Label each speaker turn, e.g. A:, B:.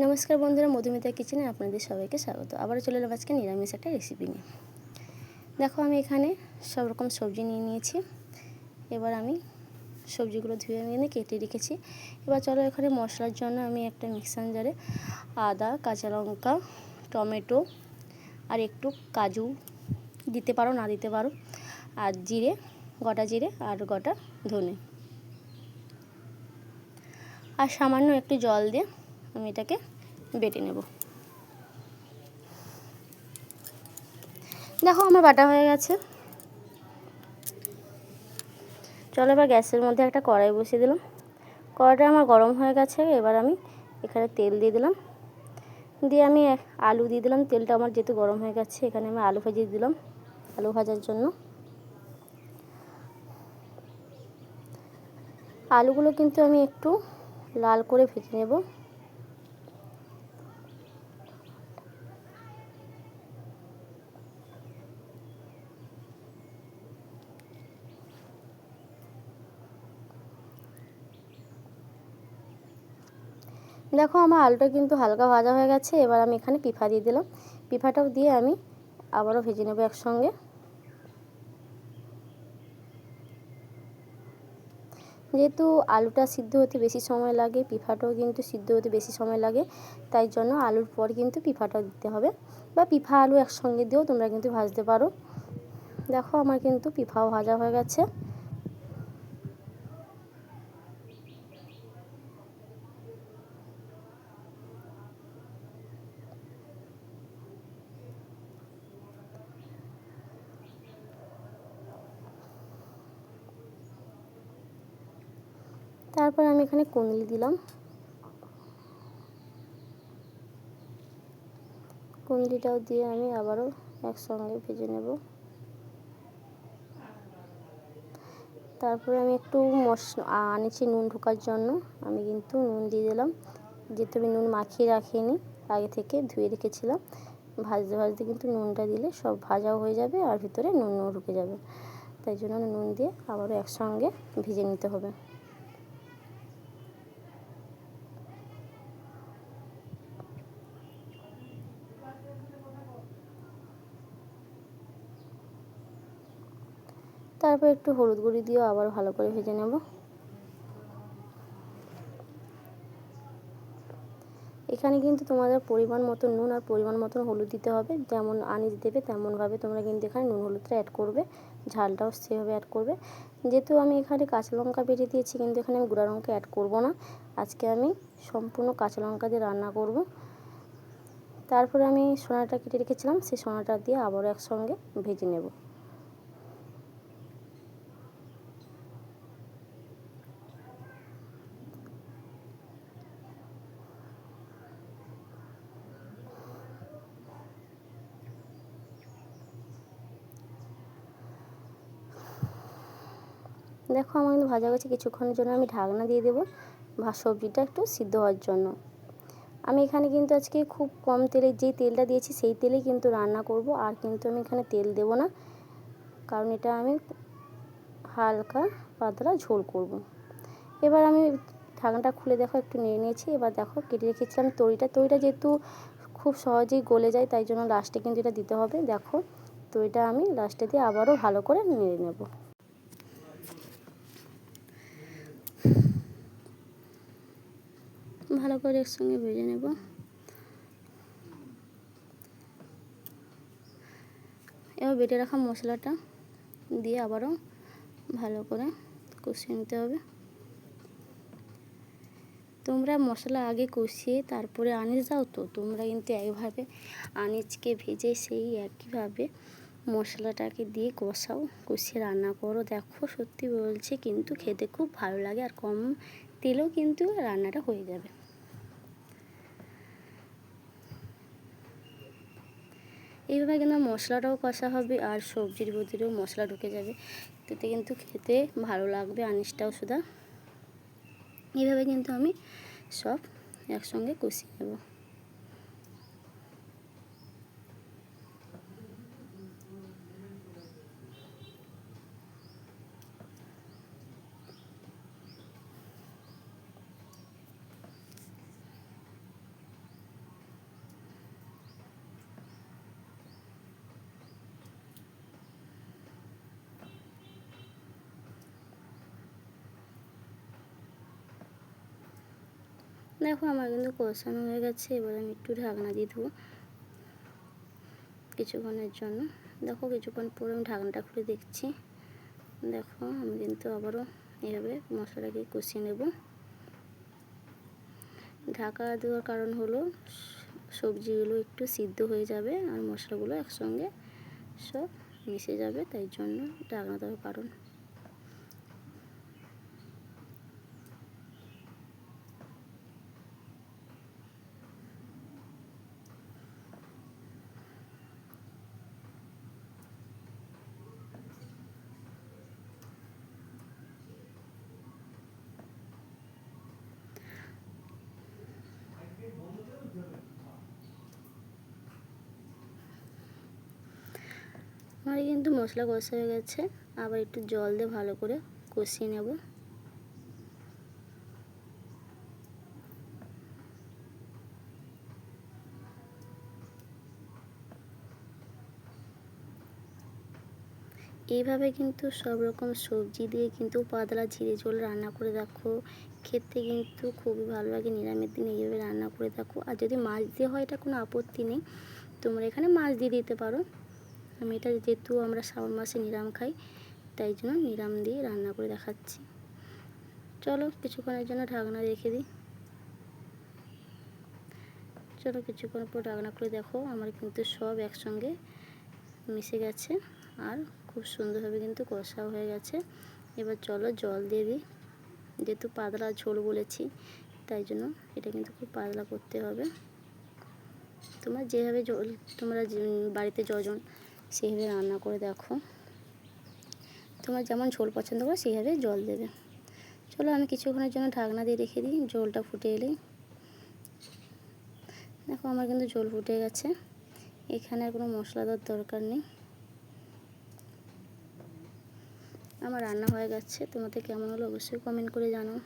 A: নমস্কার বন্ধুরা, মধুমিতা কিচেনে আপনাদের সবাইকে স্বাগত। আবারও চলে এলাম আজকে নিরামিষ একটা রেসিপি নিয়ে। দেখো, আমি এখানে সব রকম সবজি নিয়ে নিয়েছি। এবার আমি সবজিগুলো ধুয়ে নিয়ে কেটে রেখেছি। এবার চলো, এখানে মশলার জন্য আমি একটা মিক্সার জারে আদা, কাঁচা লঙ্কা, টমেটো আর একটু কাজু দিতে পারো, না দিতে পারো, আর জিরে, গোটা জিরে আর গোটা ধনে, আর সামান্য একটু জল দিয়ে আমি এটাকে বেটে নেব। দেখো, আমার বাটা হয়ে গেছে। চলো, এবার গ্যাসের মধ্যে একটা কড়াই বসিয়ে দিলাম। কড়াইটা আমার গরম হয়ে গেছে। এবার আমি এখানে তেল দিয়ে দিলাম, দিয়ে আমি আলু দিয়ে দিলাম। তেলটা আমার যেহেতু গরম হয়ে গেছে, এখানে আমি আলু ভাজিয়ে দিলাম। আলু ভাজার জন্য আলুগুলো কিন্তু আমি একটু লাল করে ভেজে নেব। দেখো, আমার আলুটা কিন্তু হালকা ভাজা হয়ে গেছে। এবার আমি এখানে পিফা দিয়ে দিলাম। পিফাটাও দিয়ে আমি আবারও ভেজে নেব একসঙ্গে। যেহেতু আলুটা সিদ্ধ হতে বেশি সময় লাগে, পিফাটাও কিন্তু সিদ্ধ হতে বেশি সময় লাগে, তাই জন্য আলুর পর কিন্তু পিফাটাও দিতে হবে, বা পিফা আলু একসঙ্গে দিয়েও তোমরা কিন্তু ভাজতে পারো। দেখো, আমার কিন্তু পিফাও ভাজা হয়ে গেছে। তারপর আমি এখানে কুঁদলি দিলাম। কুঁদলিটাও দিয়ে আমি আবারও একসঙ্গে ভেজে নেব। তারপরে আমি একটু আনিছি নুন ঢোকার জন্য, আমি কিন্তু নুন দিয়ে দিলাম। যেহেতু আমি নুন মাখিয়ে রাখিনি, আগে থেকে ধুয়ে রেখেছিলাম। ভাজতে ভাজতে কিন্তু নুনটা দিলে সব ভাজাও হয়ে যাবে আর ভিতরে নুনও ঢুকে যাবে, তাই জন্য নুন দিয়ে আবারও একসঙ্গে ভেজে নিতে হবে। তারপর একটু হলুদ গুঁড়ি দিয়েও আবার ভালো করে ভেজে নেব। এখানে কিন্তু তোমাদের পরিমাণ মতো নুন আর পরিমাণ মতো হলুদ দিতে হবে। যেমন আনিস দেবে তেমনভাবে তোমরা কিন্তু এখানে নুন হলুদটা অ্যাড করবে, ঝালটাও সেভাবে অ্যাড করবে। যেহেতু আমি এখানে কাঁচা লঙ্কা বেটে দিয়েছি, কিন্তু এখানে আমি গুঁড়া লঙ্কা অ্যাড করব না। আজকে আমি সম্পূর্ণ কাঁচা লঙ্কা দিয়ে রান্না করব। তারপরে আমি সোনাটা কেটে রেখেছিলাম, সেই সোনাটা দিয়ে আবারও একসঙ্গে ভেজে নেব। দেখো, আমার কিন্তু ভাজা গেছে। কিছুক্ষণের জন্য আমি ঢাকনা দিয়ে দেবো সবজিটা একটু সিদ্ধ হওয়ার জন্য। আমি এখানে কিন্তু আজকে খুব কম তেলে, যেই তেলটা দিয়েছি সেই তেলেই কিন্তু রান্না করব, আর কিন্তু আমি এখানে তেল দেব না, কারণ এটা আমি হালকা পাতলা ঝোল করব। এবার আমি ঢাকনাটা খুলে দেখো একটু নেড়ে নিয়েছি। এবার দেখো, কেটে রেখেছিলাম তরিটা যেহেতু খুব সহজেই গলে যায়, তাই জন্য লাস্টে কিন্তু এটা দিতে হবে। দেখো, তরিটা আমি লাস্টে দিয়ে আবারও ভালো করে নেড়ে নেব। ভালো করে একসঙ্গে ভেজে নেব। এবার বেটে রাখা মশলাটা দিয়ে আবারও ভালো করে কষিয়ে নিতে হবে। তোমরা মশলা আগে কষিয়ে তারপরে আনিস দাও, তো তোমরা কিন্তু একভাবে আনিসকে ভেজে সেই একইভাবে মশলাটাকে দিয়ে কষিয়ে রান্না করো। দেখো, সত্যি বলছি, কিন্তু খেতে খুব ভালো লাগে, আর কম তেলেও কিন্তু রান্নাটা হয়ে যাবে। এইভাবে কিন্তু মশলাটাও কষা হবে আর সবজির ভিতরেও মশলা ঢুকে যাবে, তাতে কিন্তু খেতে ভালো লাগবে আনিসটাও সুদা। এইভাবে কিন্তু আমি সব একসঙ্গে কষিয়ে নেব। দেখো আমার কিন্তু কষানো হয়ে গেছে, এবার আমি একটু ঢাকনা দিয়ে দেবো কিছুক্ষণের জন্য। দেখো কিছুক্ষণ পরে আমি ঢাকনাটা খুলে দেখছি। দেখো আমি কিন্তু আবারও এভাবে মশলাটাকে কষিয়ে নেব। ঢাকা দেওয়ার কারণ হলো সবজিগুলো একটু সিদ্ধ হয়ে যাবে আর মশলাগুলো একসঙ্গে সব মিশে যাবে, তাই জন্য ঢাকনা দেওয়ার কারণ। আমার কিন্তু মশলা কষা হয়ে গেছে, আবার একটু জল দিয়ে ভালো করে কষিয়ে নেব। এইভাবে কিন্তু সব রকম সবজি দিয়ে কিন্তু পাতলা ঝিরে ঝোল রান্না করে দেখো, খেতে কিন্তু খুবই ভালো লাগে। নিরামিষ দিনে এইভাবে রান্না করে দেখো। আর যদি মাছ দিয়ে হয় এটা কোনো আপত্তি নেই, তোমরা এখানে মাছ দিয়ে দিতে পারো। আমি এটা যেহেতু আমরা শ্রাবণ মাসে নিরাম খাই, তাই জন্য নিরাম দিয়ে রান্না করে দেখাচ্ছি। চলো কিছুক্ষণের জন্য ঢাকনা রেখে দিই। চলো কিছুক্ষণ পর ঢাকনা করে দেখো আমার কিন্তু সব একসঙ্গে মিশে গেছে আর খুব সুন্দরভাবে কিন্তু কষাও হয়ে গেছে। এবার চলো জল দিয়ে দিই, যেহেতু পাতলা ঝোল বলেছি তাই জন্য এটা কিন্তু খুব পাতলা করতে হবে। তোমরা যেভাবে জল তোমরা বাড়িতে যজন সেইভাবে রান্না করে দেখো, তোমরা যেমন ঝোল পছন্দ করো সেইভাবে জল দেবে। চলো আমি কিছুক্ষণের জন্য ঢাকনা দিয়ে রেখে দিই, ঝোলটা ফুটে এলেই। দেখো আমার কিন্তু ঝোল ফুটে গেছে, এখানে আর কোনো মশলা দেওয়ার দরকার নেই। আমার রান্না হয়ে গেছে, তোমাদের কেমন হলো অবশ্যই কমেন্ট করে জানাও।